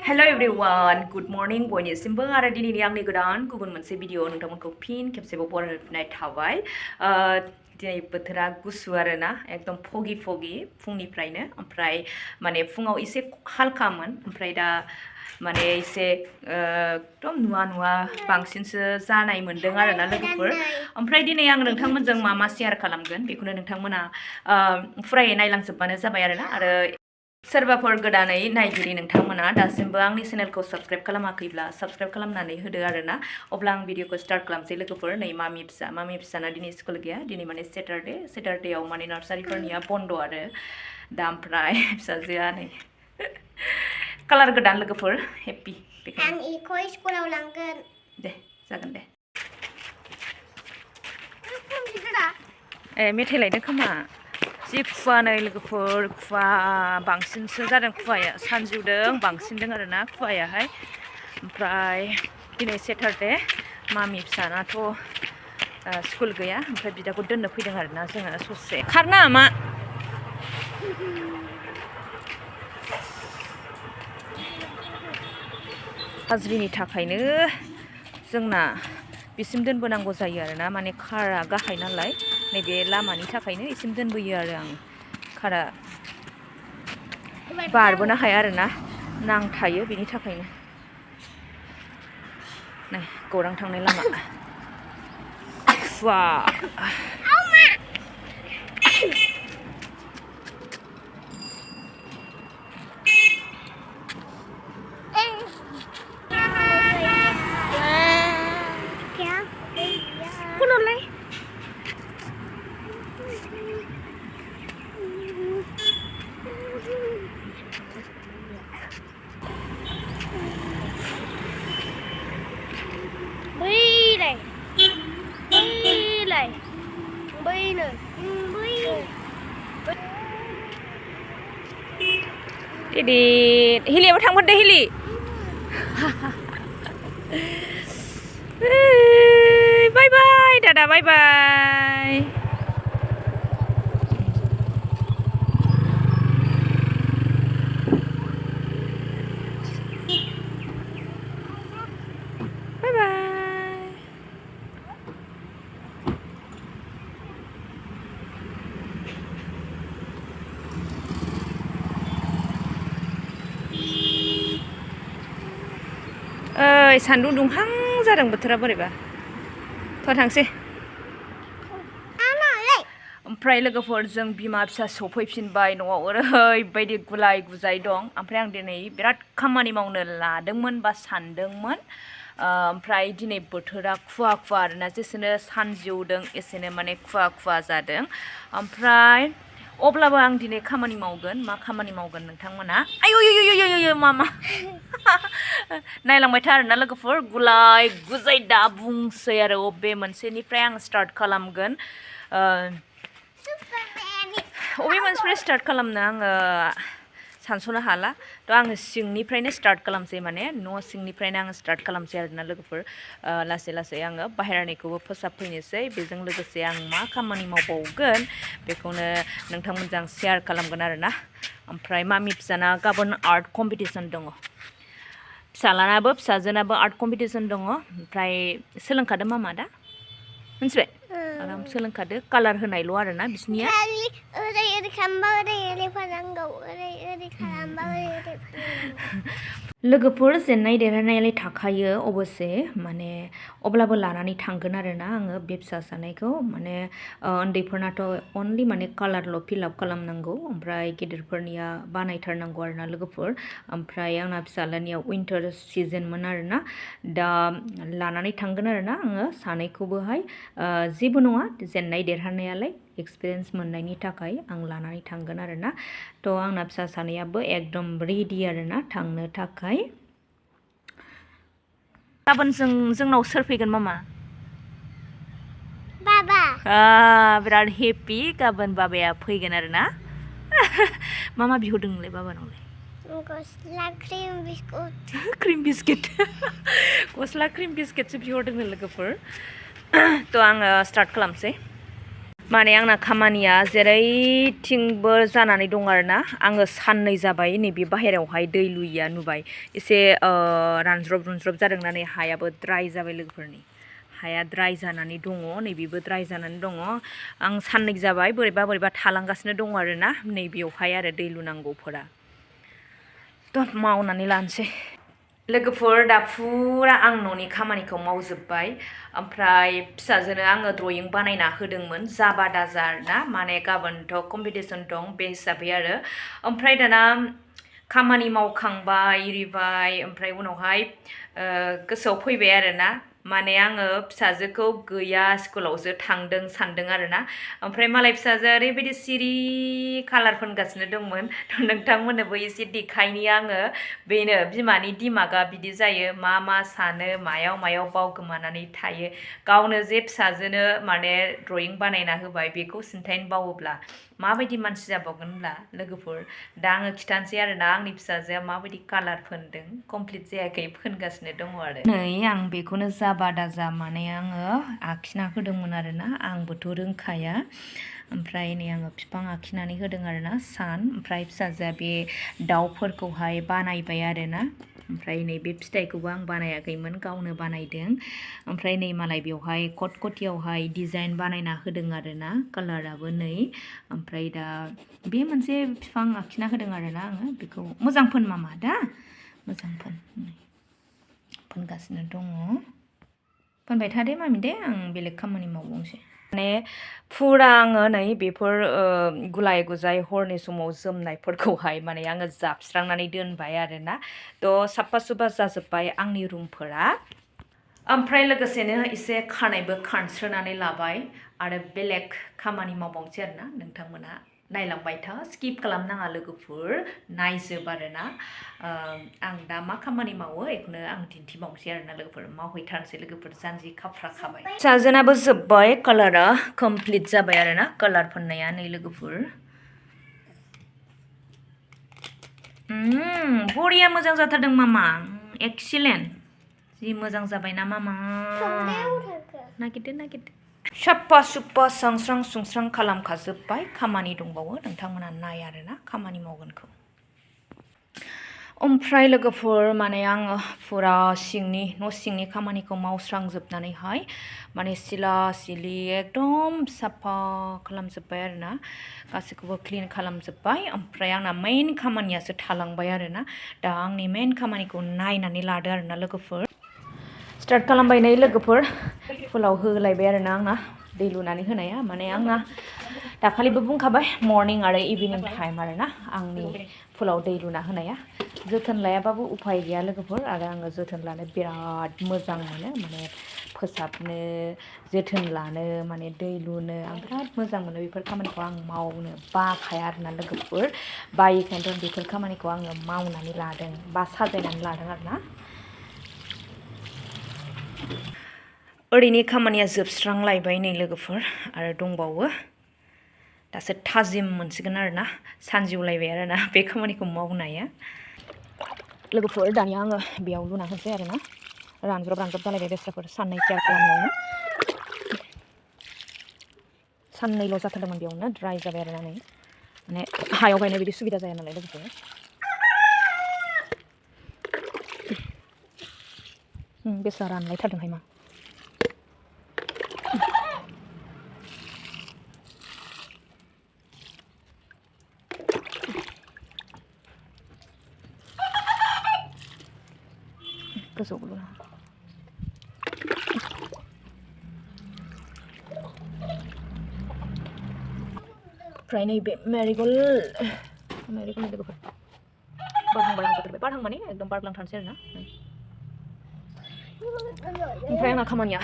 Hello everyone, good morning बयनिसिमबो आरो दिनैनि आंनि गोदान गुबुन मोनसे भिडिअ नोंथांमोनखौ फिन खेबसेबाव बरायनाय थाबाय दिनै बोथोरा गुसु आरोना एकदम फगि फुंनिफ्रायनो ओमफ्राय माने फुङाव एसे हालखामोन ओमफ्राय दा माने एसे एकदम नुवा बांसिनसो जानाय मोनदों आरोना लोगोफोर ओमफ्राय दिनै आं नोंथांमोनजों मा शेयार खालामगोन बेखौनो नोंथांमोना फुरायै नायलांजोबबानो जाबाय आरोना आरो सोरबाफोर गोदानै नायगिरि नोंथांमोना दासिमबो आंनि चेनेलखौ साबस्क्राइब खालामाखैब्ला साबस्क्राइब खालामनानै होदो आरोना अब्ला आं भिडिअखौ स्टार्ट खालामसै लोगोफोर नै मामि फिसाना दिनै स्कुल गैया दिनै माने सेटारडेआव माने नार्सारिफोरनिया बन्द आरो दा ओमफ्राय फिसाजोआ नै कालार गोदान लोगोफोर हेपि आं इखौ स्कुलाव लांगोन दे जागोन दे मेथाइ लायदों खोमा जि खुवा नै लोगोफोर खुवा बांसिनसो जादों खुवाया सानजौदों बांसिनदों आरोना खुवायाहाय ओमफ्राय दिनै सेटारडे मामि फिसानाथ' स्कुल गैया ओमफ्राय बिदाखौ दोननो फैदों आरोना जोङो ससे खारना मा गाज्रिनि थाखायनो जोंना बिसिम दोनबोनांगौ जायो आरोना माने कारा गाहाय नालाय नैबे लामानि थाखायनो इसिम दोनबोयो आरो आं कारा बारबोनो हाया आरोना नांथायो बेनि थाखायनो नै गौरां थांनाय लामा खुवा Didi, Hili apa thang deh Hili? Bye bye, dadah bye bye. Bye bye. सान्दुं दुंहां जादों बोथोरा बोरैबा थांसै ओमफ्राय लोगोफोर जों बिमा फिसा सफैफिनबाय न'आव ओरैबायदि गुलाय गुजाय दं ओमफ्राय आं दिनै बिराद खामानि मावनो लादोंमोन बा सानदोंमोन ओमफ्राय दिनै बोथोरा खुवा आरोना जेसेनो सानजौदों एसेनो माने खुवा जादों ओमफ्राय अब्लाबो आं दिनै खामानि मावगोन मा खामानि मावगोन नोंथांमोना आयु मामा नायलांबाय था आरोना लोगोफोर गुलाय गुजाय दा बुंसै आरो अबे मोनसेनिफ्राय आं स्टार्ट खालामगोन अबे मोनसेनिफ्राय स्टार्ट खालामनो आङो सानस'नो हाला थ' आङो सिंनिफ्रायनो स्टार्ट खालामसै माने न' सिंनिफ्रायनो आङो स्टार्ट खालामसै आरोना लोगोफोर लासै आङो बाहेरानिखौबो फोसाबफैनोसै बेजों लोगोसे आं मा खामानि मावबावगोन बेखौनो नोंथांमोनजों आं शेयार खालामगोन आरोना ओमफ्राय मामि फिसाना गाबोन आर्ट कम्पिटिसन दङ फिसालानाबो फिसाजोनाबो आर्ट कम्पिटिसन दङ ओमफ्राय सोलोंखादों मामा दा मिथिबाय आराम सोलोंखादो कालार होनायल' आरोना बिसनिया लोगोफोर जेननाय देरहानायालाय थाखायो अबसे माने अब्लाबो लानानै थांगोन आरोना आङो बे फिसा सानैखौ माने उन्दैफोरनाथ' अनलि माने कालारल' फिलआप खालामनांगौ ओमफ्राय गेदेरफोरनिया बानायथारनांगौ आरोना लोगोफोर ओमफ्राय आंना फिसालानिया विन्टार सिजनमोन आरोना दा लानानै थांगोन आरोना आङो सानैखौबोहाय जेबो नङा जेननाय देरहानायालाय एक्सपिरियेन्स मोननायनि थाखाय आं लानानै थांगोन आरोना थ' आंना फिसा सानैयाबो एकदम रेडि आरोना थांनो थाखाय गाबोन जोंनाव सोर फैगोन मामा बाबा बिराद हेपि गाबोन बाबाया फैगोन आरोना मामा बिहरदोंलै बाबानावलाय गस्ला क्रिम बिस्किट गस्ला क्रिम बिस्किटसो बिहरदोंनो लोगोफोर थ' आङो स्टार्ट खालामसै माने आंना खामानिया जेरैथिंबो जानानै दं आरोना आङो साननै जाबाय नैबे बाहेरायावहाय दै लुइया नुबाय एसे रानज्रब रुनज्रब जादोंना नै हायाबो ड्राइ जाबाय लोगोफोरनि हाया ड्राइ जानानै दङ नैबेबो ड्राइ जानानै दङ आं साननै जाबाय बोरैबा थालांगासिनो दङ आरोना नैबेयावहाय आरो दै लुनांगौफोरा थ' मावनानै लानोसै लोगोफोर दा फुरा आं न'नि खामानिखौ मावजोब्बाय ओमफ्राय फिसाजोनो आङो ड्रयिं बानायना होदोंमोन जाबा दाजार ना माने गाबोनथ' कम्पिटिसन दं बे हिसाबै आरो ओमफ्राय दाना खामानि मावखांबाय इरिबाय ओमफ्राय उनावहाय गोसोआव फैबाय आरोना माने आङो फिसाजोखौ गैया स्कुलावसो थांदों सानदों आरोना ओमफ्राय मालाय फिसाजोआ ओरैबायदि सिरि कालार फोनगासिनो दंमोन थ' नोंथांमोननोबो एसे देखायनि आङो बेनो बिमानि दिमागा बिदि जायो मा सानो मायाव बावगोमानानै थायो गावनो जे फिसाजोनो माने ड्रयिं बानायना होबाय बेखौ सिन्थायनो बावोब्ला माबायदि मानसि जाबावगोन होनब्ला लोगोफोर दा आङो खिथानोसै आरोना आंनि फिसाजोआ माबायदि कालार फोनदों कमप्लिट जायाखै फोनगासिनो दङ आरो नै आं बेखौनो जाबा दाजा माने आङो आखिना होदोंमोन आरोना आंबोथ' रोंखाया ओमफ्राय नै आङो बिफां आखिनानै होदों आरोना सान ओमफ्राय फिसाजोआ बे दाउफोरखौहाय बानायबाय आरोना ओमफ्राय नै बे फिथाइखौबो आं बानायाखैमोन गावनो बानायदों ओमफ्राय नै मालाय बेवहाय कटकटियावहाय डिजाइन बानायना होदों आरोना कालाराबो नै ओमफ्राय दा बे मोनसे बिफां आखिना होदों आरोना आङो बेखौ मोजां फोन मामा दा मोजां फोनगासिनो दङ फोनबाय थादे मामि दे आं बेलेग खामानि मावबावनोसै माने फुरा आङो नै बेफोर गुलाय गुजाय हरनि समाव जोमनायफोरखौहाय माने आङो जाबस्रांनानै दोनबाय आरोना थ' साफा सुफा जाजोब्बाय आंनि रुमफोरा ओमफ्राय लोगोसेनो एसे खानायबो खानस्रोनानै लाबाय आरो बेलेग खामानि मावबावनोसै आरोना नोंथांमोना नायलांबाय था स्किप खालामनाङा लोगोफोर नायजोब आरोना आं दा मा खामानि मावो बेखौनो आं दिन्थिबावनोसै आरोना लोगोफोर मावहैथारनोसै लोगोफोर जानजि खाफ्रा खाबाय फिसाजोनाबो जोब्बाय कालारा कमप्लिट जाबाय आरोना कालार फोननाया नै लोगोफोर बरिया मोजां जाथारदों मामा एक्सिलेन्ट जि मोजां जाबाय ना मामा नागिरदो साफा सुफा सांस्रां सुंस्रां खालामखाजोब्बाय खामानि दंबावो नोंथांमोना नाय आरोना खामानि मावगोनखौ ओमफ्राय लोगोफोर माने आङो फुरा न' सिंनि खामानिखौ मावस्रांजोबनानैहाय माने सिला सिलि एकदम साफा खालामजोब्बाय आरोना गासैखौबो क्लिन खालामजोब्बाय ओमफ्राय आंना मेइन खामानियासो थालांबाय आरोना दा आंनि मेइन खामानिखौ नायनानै लादो आरोना लोगोफोर स्टार्ट खालामबाय नै लोगोफोर फुलाव होलायबाय आरोना आंना दै लुनानै होनाया माने आंना दाखालिबो बुंखाबाय मर्निं आरो इभिनिं टाइम आरोना आंनि फुलाव दै लुना होनाया जोथोन लायाबाबो उफाय गैया लोगोफोर आरो आङो जोथोन लानो बिराद मोजां मोनो माने फोसाबनो जोथोन लानो माने दै लुनो आं बिराद मोजां मोनो बेफोर खामानिखौ आं मावनो बाखाया आरोना लोगोफोर बायिखायनोथ' बेफोर खामानिखौ आङो मावनानै लादों बा साजायनानै लादों आरोना ओरैनो खामानिया जोबस्रांलायबाय नै लोगोफोर आरो दंबावो दासो थाजिम मोनसिगोन आरोना सानजिवलायबाय आरोना बे खामानिखौ मावनाया लोगोफोर दानिया आङो बेयाव लुना होनोसै आरोना रानज्रब जालायबाय बेस्राफोर साननै केयार खालामनायावनो साननैल' जाथारदोंमोन बेयावनो ड्राइ जाबाय आरोना नै माने हायाव गायनाय बिदि सुबिदा जाया नालाय लोगोफोर बेसा रानलायथारदोंहाय मा गोजौ लुना ओमफ्राय नैबे मेरिगल्ड लोगोफोर बारहां माने एकदम बारलांथारनोसै आरोना ओमफ्राय आंना खामानिया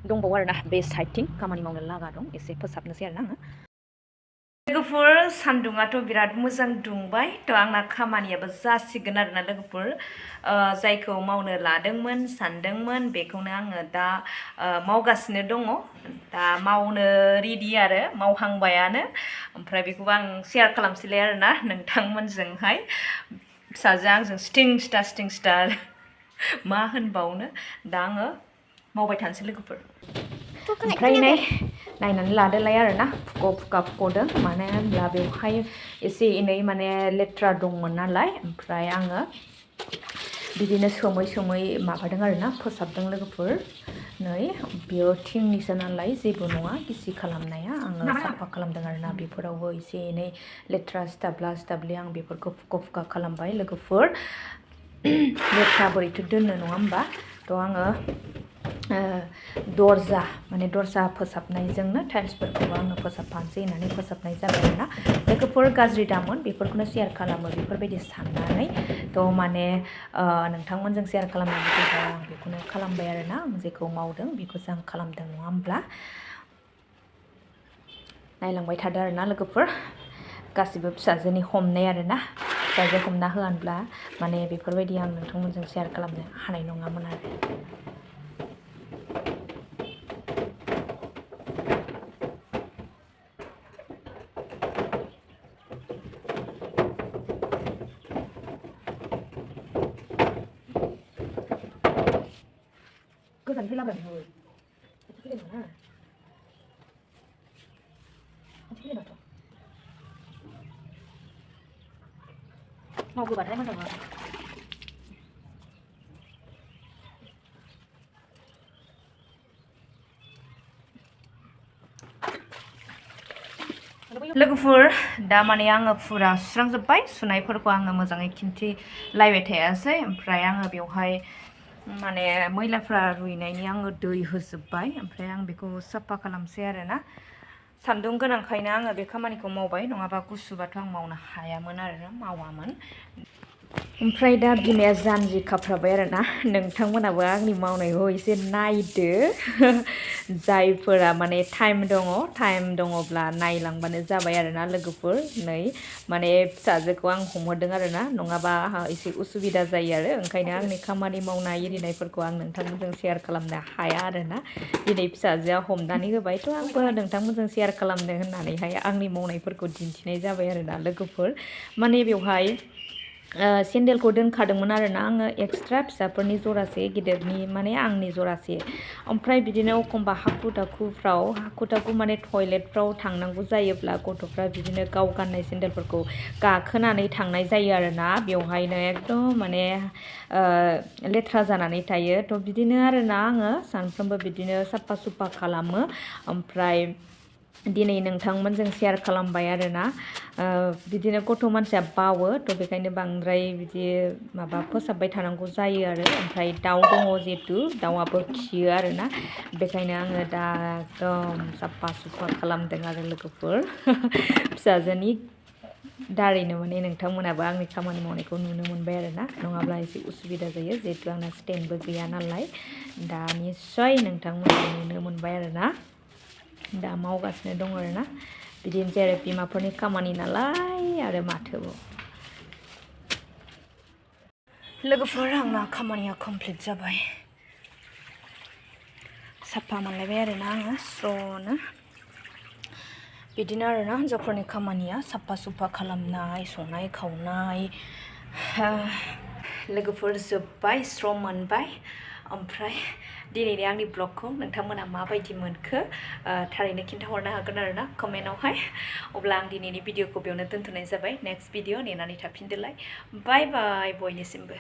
दंबावो आरोना बे साइडथिं खामानि मावनो लागा दं एसे फोसाबनोसै आरोना आङो लोगोफोर सान्दुङाथ' बिराद मोजां दुंबाय थ' आंना खामानियाबो जासिगोन आरोना लोगोफोर जायखौ मावनो लादोंमोन सानदोंमोन बेखौनो आङो दा मावगासिनो दङ दा मावनो रेडि आरो मावहांबायानो ओमफ्राय बेखौबो आं शेयार खालामसैलाय आरोना नोंथांमोनजोंहाय फिसाजोआ आंजों स्टिं स्टार मा होनबावनो दा आङो मावबाय थानोसै लोगोफोर ओमफ्राय नै नायनानै लादोलाय आरोना फुख'दों मानो होनब्ला बेवहाय एसे एनै माने लेथ्रा दंमोन नालाय ओमफ्राय आङो बिदिनो सोमै माबादों आरोना फोसाबदों लोगोफोर नै बेयो थिंनिसो नालाय जेबो नङा गिसि खालामनाया आङो साफा खालामदों आरोना बेफोरावबो एसे एनै लेथ्रा सिथाबलि आं बेफोरखौ फुख'फुखा खालामबाय लोगोफोर लेथ्रा बोरैथो दोननो नङा होमबा थ' आङो दर्जा फोसाबनायजोंनो टाइल्सफोरखौबो आङो फोसाबफानोसै होननानै फोसाबनाय जाबाय आरोना लोगोफोर गाज्रि दामोन बेफोरखौनो शेयार खालामो बेफोरबायदि साननानै थ' माने नोंथांमोनजों शेयार खालामनानै फैबाय आं बेखौनो खालामबाय आरोना आं जेखौ मावदों बेखौसो आं खालामदों नङा होमब्ला नायलांबाय थादो आरोना लोगोफोर गासिबो फिसाजोनि हमनाय आरोना फिसाजो हमना होआनब्ला माने बेफोरबायदि आं नोंथांमोनजों शेयार खालामनो हानाय नङामोन आरो गोजाननिफ्राय लाबोनानै हो खाथि फैलाय नङा खाथि फैलायबाथ' मावबोबाथाय मोजां नङा लोगोफोर दा माने आङो फुरा सुस्रांजोब्बाय सुनायफोरखौ आङो मोजाङै खिन्थिलायबाय थायासै ओमफ्राय आङो बेवहाय माने मैलाफ्रा रुइनायनि आङो दै होजोब्बाय ओमफ्राय आं बेखौ साफा खालामसै आरोना सान्दुं गोनांखायनो आङो बे खामानिखौ मावबाय नङाबा गुसुबाथ' आं मावनो हायामोन आरो मावामोन ओमफ्राय दा बिमाया जानजि खाफ्राबाय आरोना नोंथांमोनाबो आंनि मावनायखौ एसे नायदो जायफोरा माने टाइम दङब्ला नायलांबानो जाबाय आरोना लोगोफोर नै माने फिसाजोखौ आं हमहोदों आरोना नङाबा एसे उसुबिदा जायो आरो ओंखायनो आंनि खामानि मावनाय एरिनायफोरखौ आं नोंथांमोनजों शेयार खालामनो हाया आरोना दिनै फिसाजोआ हमनानै होबायथ' आंबो नोंथांमोनजों शेयार खालामनो होननानैहाय आंनि मावनायफोरखौ दिन्थिनाय जाबाय आरोना लोगोफोर माने बेवहाय सेन्देलखौ दोनखादोंमोन आरोना आङो एक्सट्रा फिसाफोरनि जरासे गिदिरनि माने आंनि जरासे ओमफ्राय बिदिनो एखमबा हाखु दाखु माने टयलेटफ्राव थांनांगौ जायोब्ला गथ'फ्रा बिदिनो गाव गाननाय सेन्देलफोरखौ गाखोनानै थांनाय जायो आरोना बेवहायनो एकदम माने लेथ्रा जानानै थायो थ' बिदिनो आरोना आङो सानफ्रोमबो बिदिनो साफा सुफा खालामो ओमफ्राय दिनै नोंथांमोनजों शेयार खालामबाय आरोना बिदिनो गथ' मानसिया बावो थ' बेखायनो बांद्राय बिदि माबा फोसाबबाय थानांगौ जायो आरो ओमफ्राय दाउ दङ जिहेतु दाउआबो खियो आरोना बेखायनो आङो दा एकदम साफा सुफा खालामदों आरो लोगोफोर फिसाजोनि दारैनो माने नोंथांमोनाबो आंनि खामानि मावनायखौ नुनो मोनबाय आरोना नङाब्ला एसे उसुबिदा जायो जिहेतु आंना स्टेन्डबो गैया नालाय दा निस्सय नोंथांमोना नुनो मोनबाय आरोना दा मावगासिनो दं आरोना बिदिनो जेरै बिमाफोरनि खामानि नालाय आरो माथोबाव लोगोफोर आंना खामानिया कमप्लिट जाबाय साफा मोनलायबाय आरोना आङो स्र'नो बिदिनो आरोना हिन्जावफोरनि खामानिया साफा सुफा खालामनाय संनाय खावनाय लोगोफोर जोब्बाय स्र' मोनबाय ओमफ्राय दिनैनि आंनि ब्लगखौ नोंथांमोना माबायदि मोनखो थारैनो खिन्थाहरनो हागोन आरोना कमेन्टआवहाय अब्ला आं दिनैनि भिडिअखौ बेयावनो दोनथ'नाय जाबाय नेक्स्ट भिडिअ नेनानै थाफिनदोलाय बाय बाय बयनिसिमबो